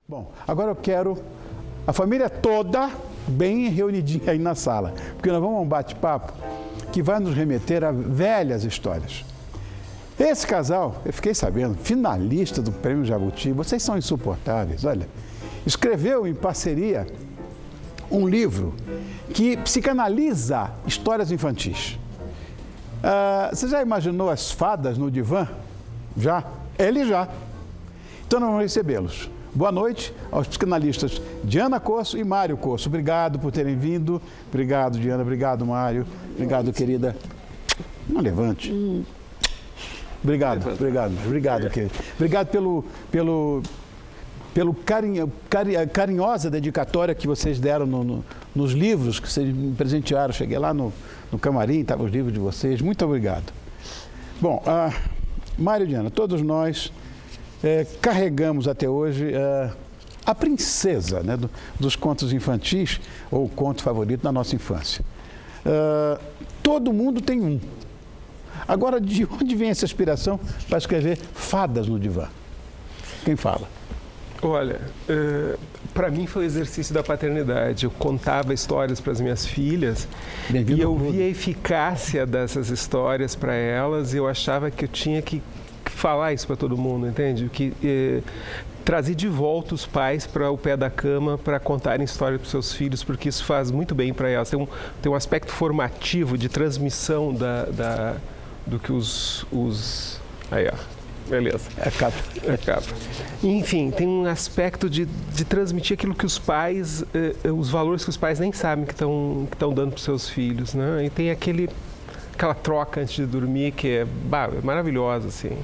Bom, agora eu quero a família toda bem reunidinha aí na sala, porque nós vamos a um bate-papo que vai nos remeter a velhas histórias. Esse casal, eu fiquei sabendo, finalista do Prêmio Jabuti, vocês são insuportáveis, olha, escreveu em parceria um livro que psicanaliza histórias infantis. Você já imaginou as fadas no divã? Já? Ele já. Então nós vamos recebê-los. Boa noite aos psicanalistas Diana Corso e Mário Corso. Obrigado por terem vindo. Obrigado, Diana. Obrigado, Mário. Obrigado, querida. Não levante. Obrigado, querido. Obrigado pelo carinhosa dedicatória que vocês deram nos livros que vocês me presentearam. Cheguei lá no camarim, estavam os livros de vocês. Muito obrigado. Bom, Mário e Diana, todos nós carregamos até hoje a princesa, né, dos contos infantis, ou o conto favorito da nossa infância. Todo mundo tem um. Agora, de onde vem essa inspiração para escrever fadas no divã? Quem fala? Olha, para mim foi o exercício da paternidade. Eu contava histórias para as minhas filhas e eu via a eficácia dessas histórias para elas e eu achava que eu tinha que falar isso para todo mundo, entende? Que trazer de volta os pais para o pé da cama para contarem histórias para os seus filhos, porque isso faz muito bem para elas. Tem um aspecto formativo de transmissão do que os... Aí, ó. Beleza. É capa. É capa. Enfim, tem um aspecto de transmitir aquilo que os pais, os valores que os pais nem sabem que estão dando para os seus filhos, né? E tem aquela troca antes de dormir que é maravilhosa, assim,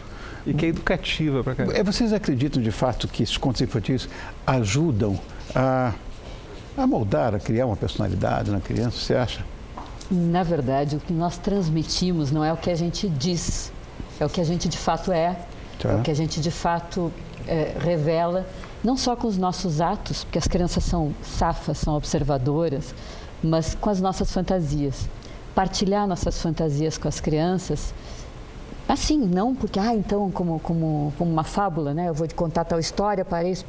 e que é educativa para caramba. Vocês acreditam, de fato, que esses contos infantis ajudam a moldar, a criar uma personalidade na criança, você acha? Na verdade, o que nós transmitimos não é o que a gente diz, é o que a gente de fato é. É o que a gente de fato revela, não só com os nossos atos, porque as crianças são safas, são observadoras, mas com as nossas fantasias. Partilhar nossas fantasias com as crianças, assim, não porque, então, como uma fábula, né? Eu vou te contar tal história para isso,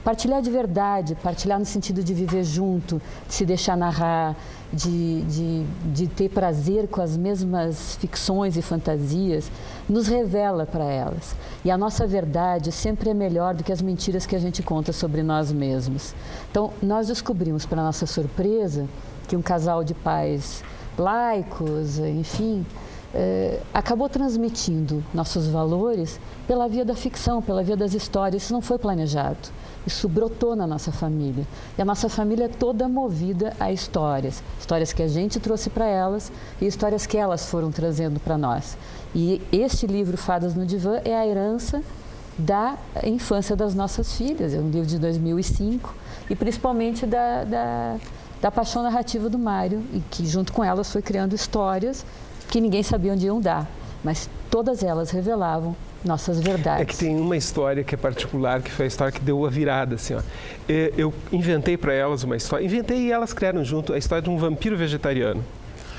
partilhar de verdade, partilhar no sentido de viver junto, de se deixar narrar, de ter prazer com as mesmas ficções e fantasias, nos revela para elas. E a nossa verdade sempre é melhor do que as mentiras que a gente conta sobre nós mesmos. Então, nós descobrimos, para nossa surpresa, que um casal de pais laicos, enfim, acabou transmitindo nossos valores pela via da ficção, pela via das histórias. Isso não foi planejado. Isso brotou na nossa família. E a nossa família é toda movida a histórias. Histórias que a gente trouxe para elas e histórias que elas foram trazendo para nós. E este livro, Fadas no Divã, é a herança da infância das nossas filhas. É um livro de 2005 e principalmente da paixão narrativa do Mário, e que junto com elas foi criando histórias que ninguém sabia onde iam dar. Mas todas elas revelavam nossas verdades. É que tem uma história que é particular, que foi a história que deu a virada, assim, ó. Eu inventei para elas uma história, inventei e elas criaram junto a história de um vampiro vegetariano.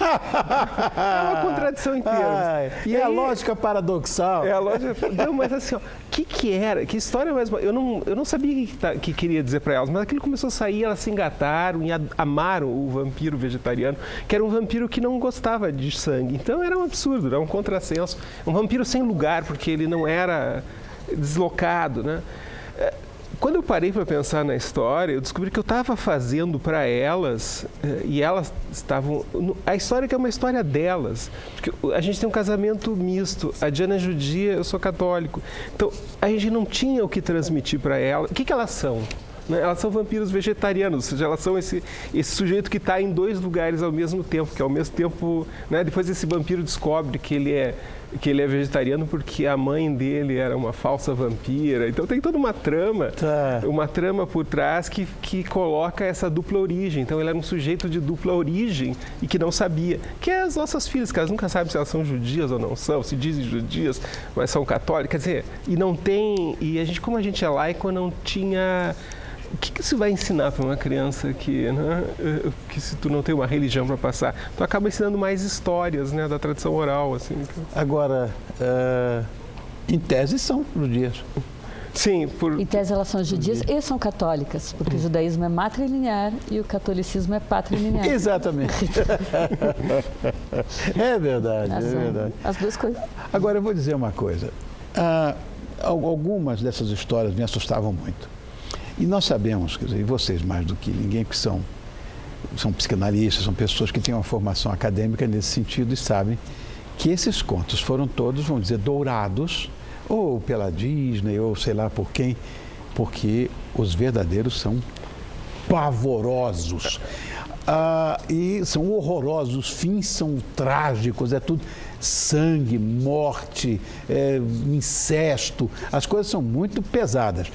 É uma contradição inteira. E a lógica paradoxal. É a lógica... Não, mas assim, ó, que era? Que história mesmo? Eu não sabia o que queria dizer para elas, mas aquilo começou a sair, elas se engataram e amaram o vampiro vegetariano, que era um vampiro que não gostava de sangue. Então era um absurdo, era um contrassenso. Um vampiro sem lugar, porque ele não era deslocado, né? Quando eu parei para pensar na história, eu descobri que eu estava fazendo para elas e elas estavam... A história que é uma história delas, porque a gente tem um casamento misto, a Diana é judia, eu sou católico. Então, a gente não tinha o que transmitir para elas. O que elas são? Elas são vampiros vegetarianos, ou seja, elas são esse sujeito que está em dois lugares ao mesmo tempo, que ao mesmo tempo... Né, depois esse vampiro descobre que ele é vegetariano porque a mãe dele era uma falsa vampira. Então tem toda uma trama por trás que coloca essa dupla origem. Então ele era um sujeito de dupla origem e que não sabia. Que é as nossas filhas, que elas nunca sabem se elas são judias ou não são, se dizem judias, mas são católicas. Quer dizer, e a gente, como a gente é laico, não tinha... O que você vai ensinar para uma criança que se tu não tem uma religião para passar? Tu acaba ensinando mais histórias, né, da tradição oral, assim. Agora, em tese são judias. Sim, Em tese, elas são judias e são católicas, porque o judaísmo é matrilinear e o catolicismo é patrilinear. Exatamente. É verdade, As duas coisas. Agora, eu vou dizer uma coisa. Algumas dessas histórias me assustavam muito. E nós sabemos, quer dizer, e vocês mais do que ninguém, que são psicanalistas, são pessoas que têm uma formação acadêmica nesse sentido e sabem que esses contos foram todos, vamos dizer, dourados, ou pela Disney, ou sei lá por quem, porque os verdadeiros são pavorosos. E são horrorosos, os fins são trágicos, é tudo sangue, morte, incesto, as coisas são muito pesadas.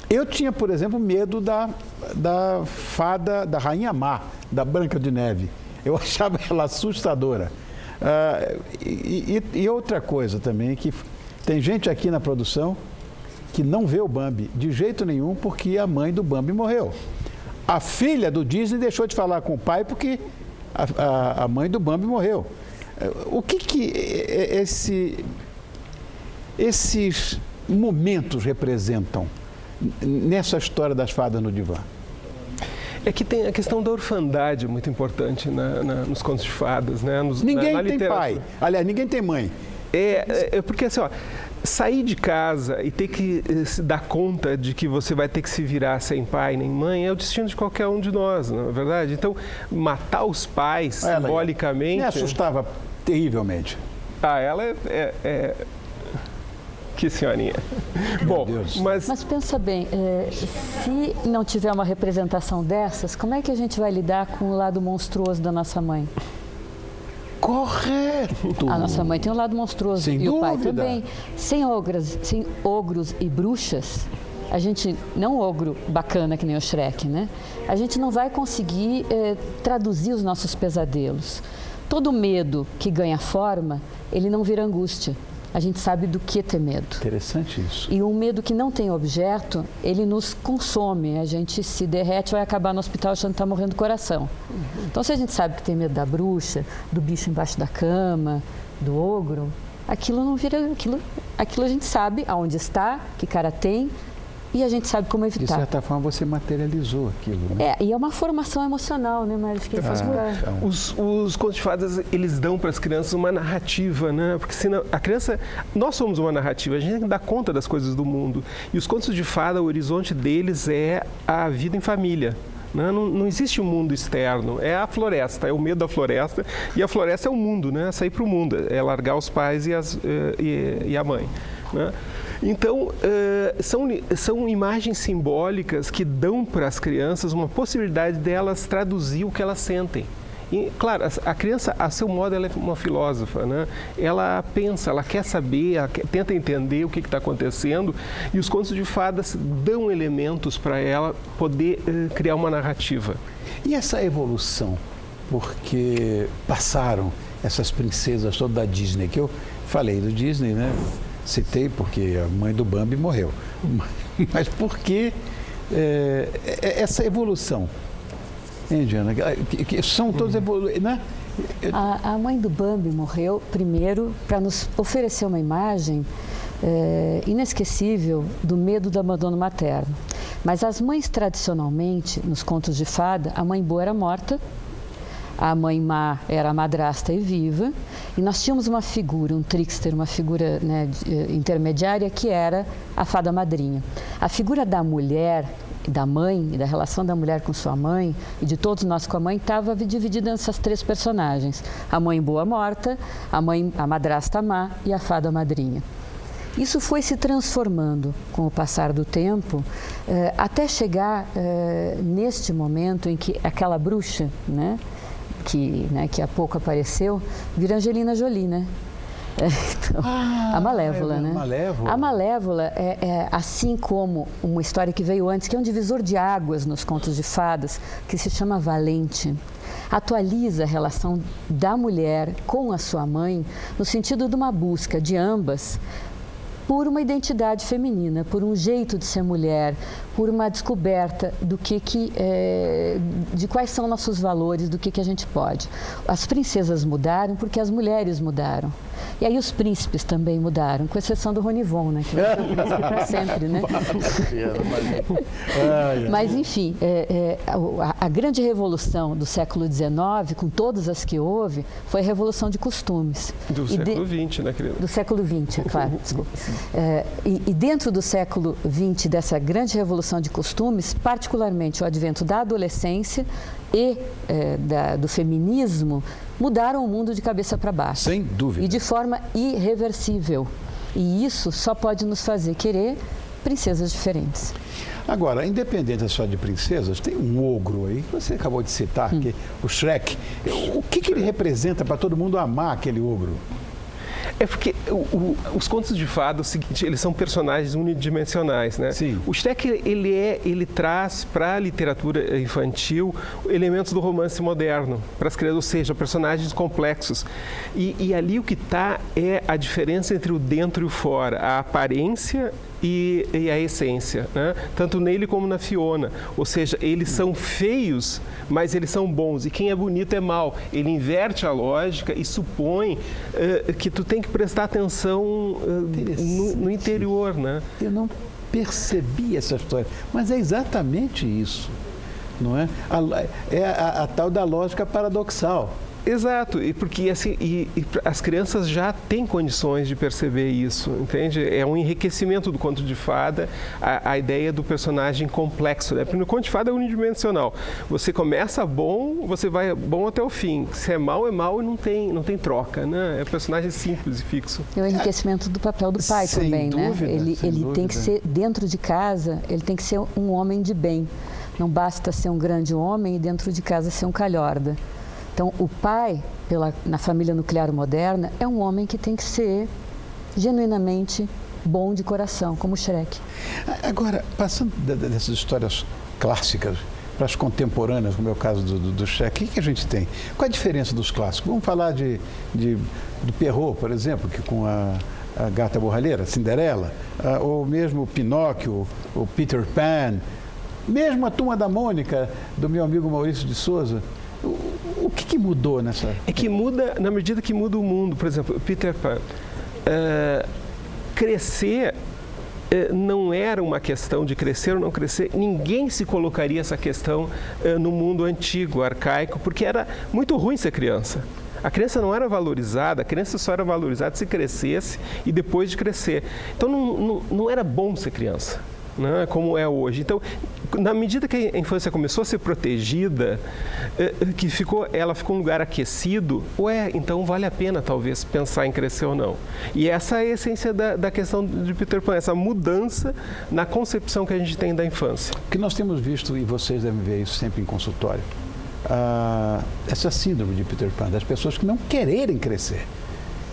Eu tinha, por exemplo, medo da fada, da Rainha Má, da Branca de Neve. Eu achava ela assustadora. E outra coisa também, que tem gente aqui na produção que não vê o Bambi de jeito nenhum porque a mãe do Bambi morreu. A filha do Disney deixou de falar com o pai porque a mãe do Bambi morreu. O que esses momentos representam nessa história das fadas no divã? É que tem a questão da orfandade muito importante nos contos de fadas, né? Ninguém tem pai. Aliás, ninguém tem mãe. Porque assim, ó, sair de casa e ter que se dar conta de que você vai ter que se virar sem pai nem mãe é o destino de qualquer um de nós, não é verdade? Então, matar os pais simbolicamente... Me assustava terrivelmente. Ela Que senhorinha. Bom, mas pensa bem, se não tiver uma representação dessas, como é que a gente vai lidar com o lado monstruoso da nossa mãe? Correto! A nossa mãe tem um lado monstruoso Sem e dúvida. O pai também. Sem ogros e bruxas, a gente, não ogro bacana que nem o Shrek, né? A gente não vai conseguir traduzir os nossos pesadelos. Todo medo que ganha forma, ele não vira angústia. A gente sabe do que ter medo. Interessante isso. E um medo que não tem objeto, ele nos consome. A gente se derrete, vai acabar no hospital achando que está morrendo do coração. Então, se a gente sabe que tem medo da bruxa, do bicho embaixo da cama, do ogro, aquilo não vira... Aquilo a gente sabe aonde está, que cara tem, e a gente sabe como evitar. De certa forma, você materializou aquilo, né? E é uma formação emocional, né, Mário? Que Os contos de fadas, eles dão para as crianças uma narrativa, né? Porque senão, a criança... Nós somos uma narrativa, a gente tem que dar conta das coisas do mundo. E os contos de fada, o horizonte deles é a vida em família. Não existe um mundo externo, é a floresta, é o medo da floresta, e a floresta é o mundo, né? É sair para o mundo, é largar os pais e a mãe, né? Então, são imagens simbólicas que dão para as crianças uma possibilidade delas traduzir o que elas sentem. E, claro, a criança, a seu modo, ela é uma filósofa, né? Ela pensa, ela quer saber, tenta entender o que está acontecendo, e os contos de fadas dão elementos para ela poder criar uma narrativa. E essa evolução? Porque passaram essas princesas todas da Disney, que eu falei do Disney, né? Citei porque a mãe do Bambi morreu. Mas por que essa evolução? Hein, Diana? Que são todos evoluídos, né? A mãe do Bambi morreu primeiro para nos oferecer uma imagem inesquecível do medo do abandono materno. Mas as mães, tradicionalmente, nos contos de fada, a mãe boa era morta, a mãe má era a madrasta e viva, e nós tínhamos uma figura, um trickster, uma figura, né, intermediária, que era a fada madrinha. A figura da mulher, da mãe, e da relação da mulher com sua mãe, e de todos nós com a mãe, estava dividida nessas três personagens. A mãe boa morta, a madrasta má e a fada madrinha. Isso foi se transformando com o passar do tempo, até chegar neste momento em que aquela bruxa, né, que há pouco apareceu, vira Angelina Jolie, né? Então, a Malévola, né? A Malévola é assim como uma história que veio antes, que é um divisor de águas nos contos de fadas, que se chama Valente. Atualiza a relação da mulher com a sua mãe no sentido de uma busca de ambas por uma identidade feminina, por um jeito de ser mulher, por uma descoberta de quais são nossos valores, do que a gente pode. As princesas mudaram porque as mulheres mudaram. E aí os príncipes também mudaram, com exceção do Ronivon, né? Que vai ser um príncipe para sempre, né? Mas, enfim, a grande revolução do século XIX, com todas as que houve, foi a revolução de costumes. Do século XX, né, querida? Do século XX, é claro, desculpa. E dentro do século XX, dessa grande revolução de costumes, particularmente o advento da adolescência e do feminismo, mudaram o mundo de cabeça para baixo. Sem dúvida. E de forma irreversível. E isso só pode nos fazer querer princesas diferentes. Agora, independente só de princesas, tem um ogro aí, que você acabou de citar, que, o Shrek. O que ele representa para todo mundo amar aquele ogro? É porque os contos de fada, o seguinte, eles são personagens unidimensionais, né? Sim. O Shrek, ele traz para a literatura infantil elementos do romance moderno, para as crianças, ou seja, personagens complexos. E ali o que está é a diferença entre o dentro e o fora, a aparência e a essência, né? Tanto nele como na Fiona. Ou seja, eles são feios, mas eles são bons. E quem é bonito é mau. Ele inverte a lógica e supõe que tu tem que prestar atenção no interior, né? Eu não percebi essa história, mas é exatamente isso, não é? A tal da lógica paradoxal. Exato, e porque assim, as crianças já têm condições de perceber isso, entende? É um enriquecimento do conto de fada, a ideia do personagem complexo, né? Porque no conto de fada é unidimensional. Você começa bom, você vai bom até o fim. Se é mal e não tem troca, né? É um personagem simples e fixo. É o enriquecimento do papel do pai também, dúvida, né? Ele tem que ser, dentro de casa, ele tem que ser um homem de bem. Não basta ser um grande homem e dentro de casa ser um calhorda. Então, o pai, na família nuclear moderna, é um homem que tem que ser genuinamente bom de coração, como o Shrek. Agora, passando dessas histórias clássicas para as contemporâneas, como é o caso do Shrek, o que a gente tem? Qual a diferença dos clássicos? Vamos falar do Perrault, por exemplo, que com a Gata Borralheira, Cinderela, ou mesmo o Pinóquio, o Peter Pan, mesmo a Turma da Mônica, do meu amigo Maurício de Souza. O que mudou nessa... É que muda, na medida que muda o mundo. Por exemplo, Peter Pan. Crescer não era uma questão de crescer ou não crescer. Ninguém se colocaria essa questão no mundo antigo, arcaico, porque era muito ruim ser criança. A criança não era valorizada, a criança só era valorizada se crescesse e depois de crescer. Então, não era bom ser criança, né, como é hoje. Então, na medida que a infância começou a ser protegida, ela ficou um lugar aquecido, então vale a pena talvez pensar em crescer ou não. E essa é a essência da questão de Peter Pan, essa mudança na concepção que a gente tem da infância. O que nós temos visto, e vocês devem ver isso sempre em consultório, essa síndrome de Peter Pan, das pessoas que não quererem crescer.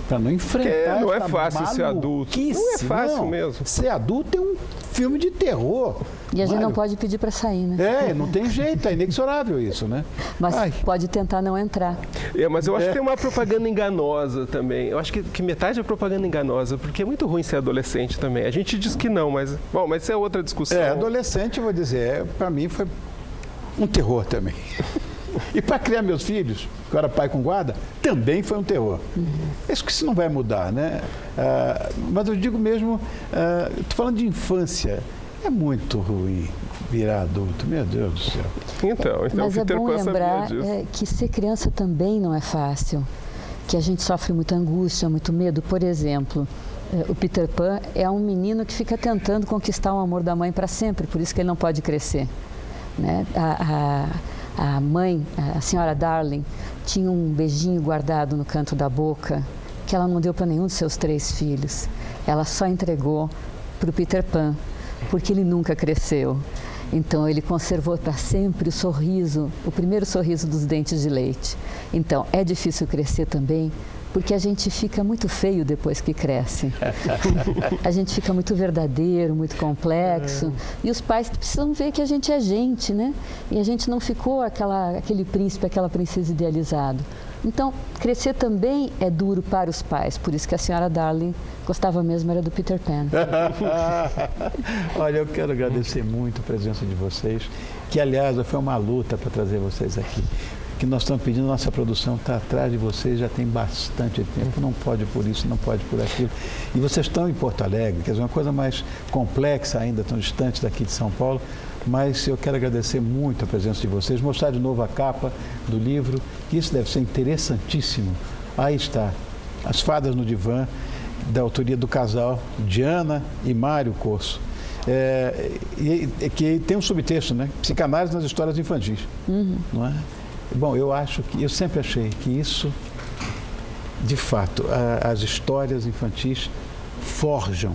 Para não enfrentar. Não é fácil ser adulto. Não é fácil mesmo. Ser adulto é um filme de terror. E a gente não pode pedir para sair, né? Não tem jeito, é inexorável isso, né? Mas pode tentar não entrar. Mas eu acho que tem uma propaganda enganosa também. Eu acho que metade é propaganda enganosa, porque é muito ruim ser adolescente também. A gente diz que não, mas isso é outra discussão. Adolescente, eu vou dizer, para mim foi um terror também. E para criar meus filhos, que eu era pai com guarda, também foi um terror. Isso não vai mudar, né? Mas eu digo mesmo, estou falando de infância, é muito ruim virar adulto, meu Deus do céu. Então mas Peter é bom Pan lembrar que ser criança também não é fácil, que a gente sofre muita angústia, muito medo. Por exemplo, o Peter Pan é um menino que fica tentando conquistar o amor da mãe para sempre, por isso que ele não pode crescer, né? A mãe, a senhora Darling, tinha um beijinho guardado no canto da boca que ela não deu para nenhum de seus 3 filhos. Ela só entregou para o Peter Pan, porque ele nunca cresceu. Então, ele conservou para sempre o sorriso, o primeiro sorriso dos dentes de leite. Então, é difícil crescer também, porque a gente fica muito feio depois que cresce. A gente fica muito verdadeiro, muito complexo. E os pais precisam ver que a gente é gente, né? E a gente não ficou aquele príncipe, aquela princesa idealizado. Então, crescer também é duro para os pais, por isso que a senhora Darling gostava mesmo era do Peter Pan. Olha, eu quero agradecer muito a presença de vocês, que aliás foi uma luta para trazer vocês aqui. Que nós estamos pedindo, nossa produção está atrás de vocês já tem bastante tempo, não pode por isso, não pode por aquilo. E vocês estão em Porto Alegre, quer dizer, uma coisa mais complexa ainda, tão distante daqui de São Paulo, mas eu quero agradecer muito a presença de vocês, mostrar de novo a capa do livro, que isso deve ser interessantíssimo. Aí está, As Fadas no Divã, da autoria do casal Diana e Mário Corso. Que tem um subtexto, né? Psicanálise nas histórias infantis, não é? Bom, eu sempre achei que isso, de fato, as histórias infantis forjam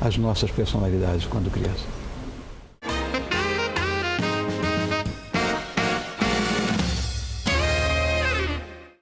as nossas personalidades quando crianças.